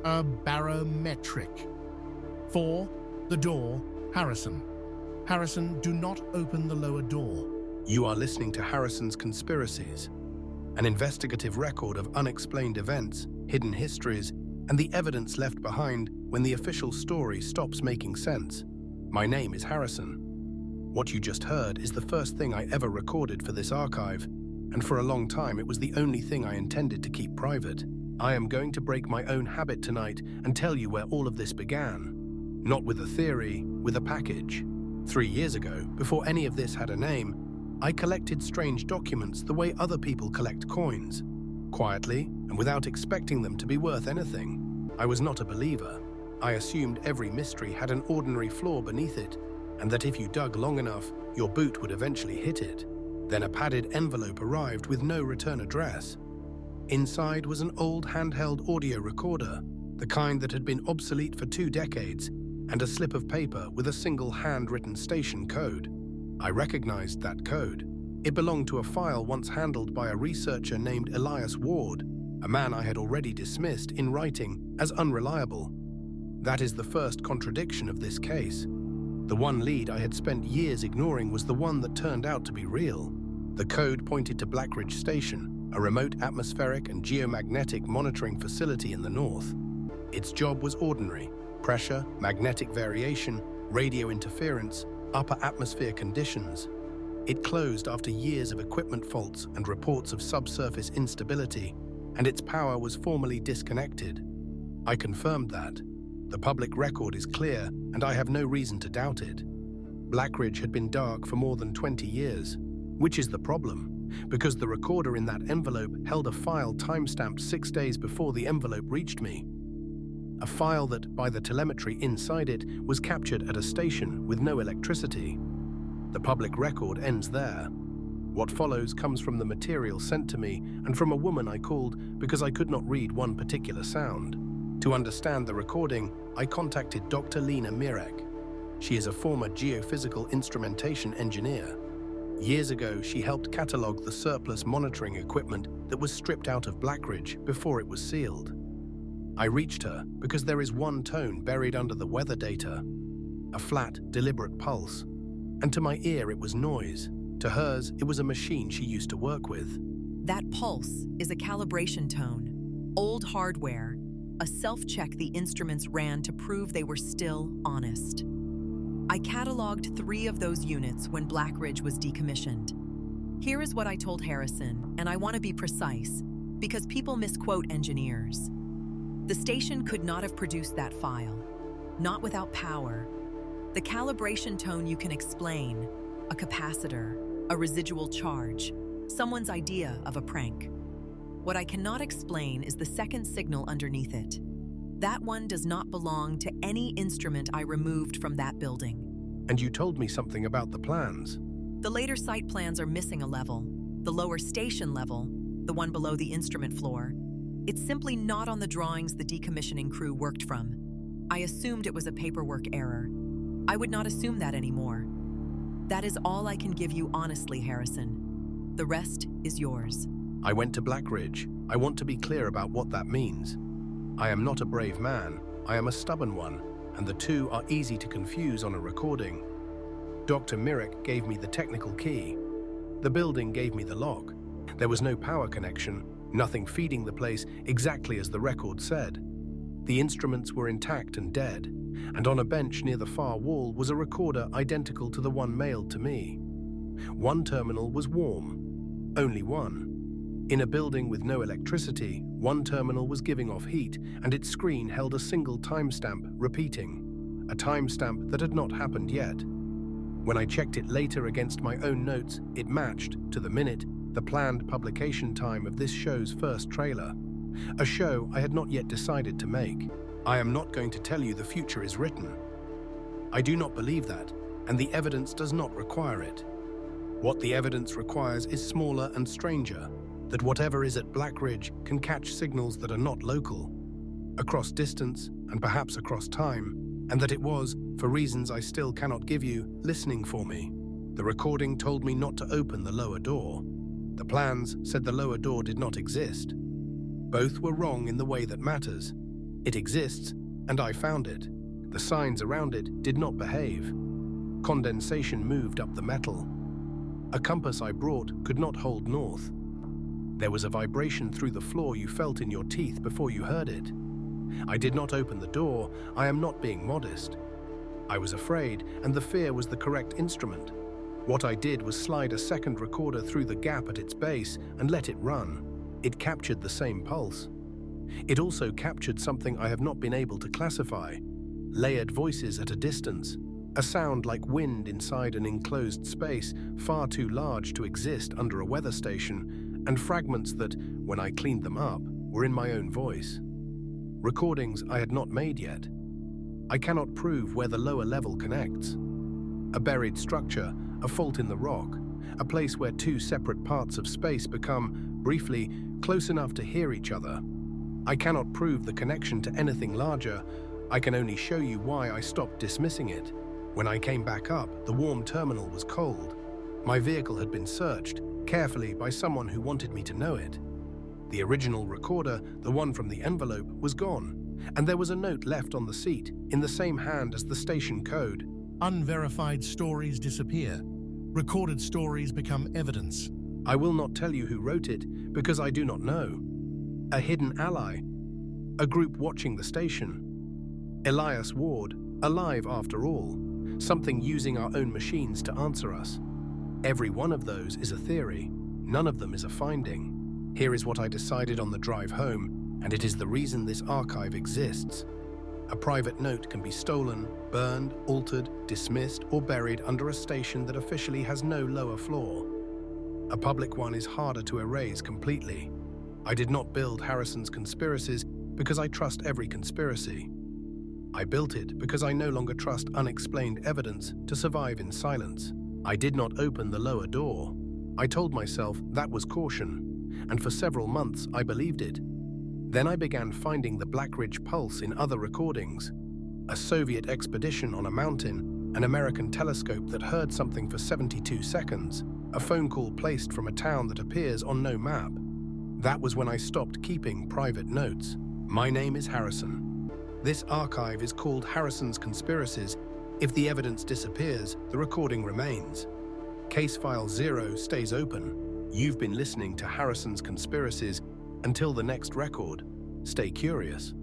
A barometric. 4. The door, Harrison. Harrison, do not open the lower door. You are listening to Harrison's Conspiracies, an investigative record of unexplained events, hidden histories, and the evidence left behind when the official story stops making sense. My name is Harrison. What you just heard is the first thing I ever recorded for this archive, and for a long time it was the only thing I intended to keep private. I am going to break my own habit tonight and tell you where all of this began. Not with a theory, with a package. 3 years ago, before any of this had a name, I collected strange documents the way other people collect coins. Quietly, and without expecting them to be worth anything. I was not a believer. I assumed every mystery had an ordinary flaw beneath it, and that if you dug long enough, your boot would eventually hit it. Then a padded envelope arrived with no return address. Inside was an old handheld audio recorder, the kind that had been obsolete for 2 decades, and a slip of paper with a single handwritten station code. I recognized that code. It belonged to a file once handled by a researcher named Elias Ward, a man I had already dismissed in writing as unreliable. That is the first contradiction of this case. The one lead I had spent years ignoring was the one that turned out to be real. The code pointed to Blackridge Station, a remote atmospheric and geomagnetic monitoring facility in the north. Its job was ordinary: pressure, magnetic variation, radio interference, upper atmosphere conditions. It closed after years of equipment faults and reports of subsurface instability, and its power was formally disconnected. I confirmed that. The public record is clear, and I have no reason to doubt it. Blackridge had been dark for more than 20 years, which is the problem, because the recorder in that envelope held a file timestamped 6 days before the envelope reached me. A file that, by the telemetry inside it, was captured at a station with no electricity. The public record ends there. What follows comes from the material sent to me and from a woman I called because I could not read one particular sound. To understand the recording, I contacted Dr. Lena Mirek. She is a former geophysical instrumentation engineer. Years ago, she helped catalogue the surplus monitoring equipment that was stripped out of Blackridge before it was sealed. I reached her because there is one tone buried under the weather data, a flat, deliberate pulse. And to my ear, it was noise. To hers, it was a machine she used to work with. That pulse is a calibration tone, old hardware, a self-check the instruments ran to prove they were still honest. I cataloged 3 of those units when Blackridge was decommissioned. Here is what I told Harrison, and I want to be precise, because people misquote engineers. The station could not have produced that file, not without power. The calibration tone you can explain, a capacitor, a residual charge, someone's idea of a prank. What I cannot explain is the second signal underneath it. That one does not belong to any instrument I removed from that building. And you told me something about the plans. The later site plans are missing a level, the lower station level, the one below the instrument floor. It's simply not on the drawings the decommissioning crew worked from. I assumed it was a paperwork error. I would not assume that anymore. That is all I can give you honestly, Harrison. The rest is yours. I went to Blackridge. I want to be clear about what that means. I am not a brave man. I am a stubborn one, and the two are easy to confuse on a recording. Dr. Mirek gave me the technical key. The building gave me the lock. There was no power connection, nothing feeding the place exactly as the record said. The instruments were intact and dead, and on a bench near the far wall was a recorder identical to the one mailed to me. One terminal was warm, only one. In a building with no electricity, one terminal was giving off heat, and its screen held a single timestamp repeating, a timestamp that had not happened yet. When I checked it later against my own notes, it matched, to the minute, the planned publication time of this show's first trailer, a show I had not yet decided to make. I am not going to tell you the future is written. I do not believe that, and the evidence does not require it. What the evidence requires is smaller and stranger, that whatever is at Blackridge can catch signals that are not local, across distance and perhaps across time, and that it was, for reasons I still cannot give you, listening for me. The recording told me not to open the lower door. The plans said the lower door did not exist. Both were wrong in the way that matters. It exists, and I found it. The signs around it did not behave. Condensation moved up the metal. A compass I brought could not hold north. There was a vibration through the floor you felt in your teeth before you heard it. I did not open the door. I am not being modest. I was afraid, and the fear was the correct instrument. What I did was slide a second recorder through the gap at its base and let it run. It captured the same pulse. It also captured something I have not been able to classify: layered voices at a distance, a sound like wind inside an enclosed space far too large to exist under a weather station, and fragments that, when I cleaned them up, were in my own voice. Recordings I had not made yet. I cannot prove where the lower level connects. A buried structure, a fault in the rock, a place where two separate parts of space become, briefly, close enough to hear each other. I cannot prove the connection to anything larger. I can only show you why I stopped dismissing it. When I came back up, the warm terminal was cold. My vehicle had been searched, carefully by someone who wanted me to know it. The original recorder, the one from the envelope, was gone, and there was a note left on the seat, in the same hand as the station code. Unverified stories disappear. Recorded stories become evidence. I will not tell you who wrote it, because I do not know. A hidden ally. A group watching the station. Elias Ward, alive after all. Something using our own machines to answer us. Every one of those is a theory. None of them is a finding. Here is what I decided on the drive home, and it is the reason this archive exists. A private note can be stolen, burned, altered, dismissed, or buried under a station that officially has no lower floor. A public one is harder to erase completely. I did not build Harrison's Conspiracies because I trust every conspiracy. I built it because I no longer trust unexplained evidence to survive in silence. I did not open the lower door. I told myself that was caution, and for several months I believed it. Then I began finding the Blackridge pulse in other recordings. A Soviet expedition on a mountain, an American telescope that heard something for 72 seconds, a phone call placed from a town that appears on no map. That was when I stopped keeping private notes. My name is Harrison. This archive is called Harrison's Conspiracies. If the evidence disappears, the recording remains. Case file 0 stays open. You've been listening to Harrison's Conspiracies. Until the next record, stay curious.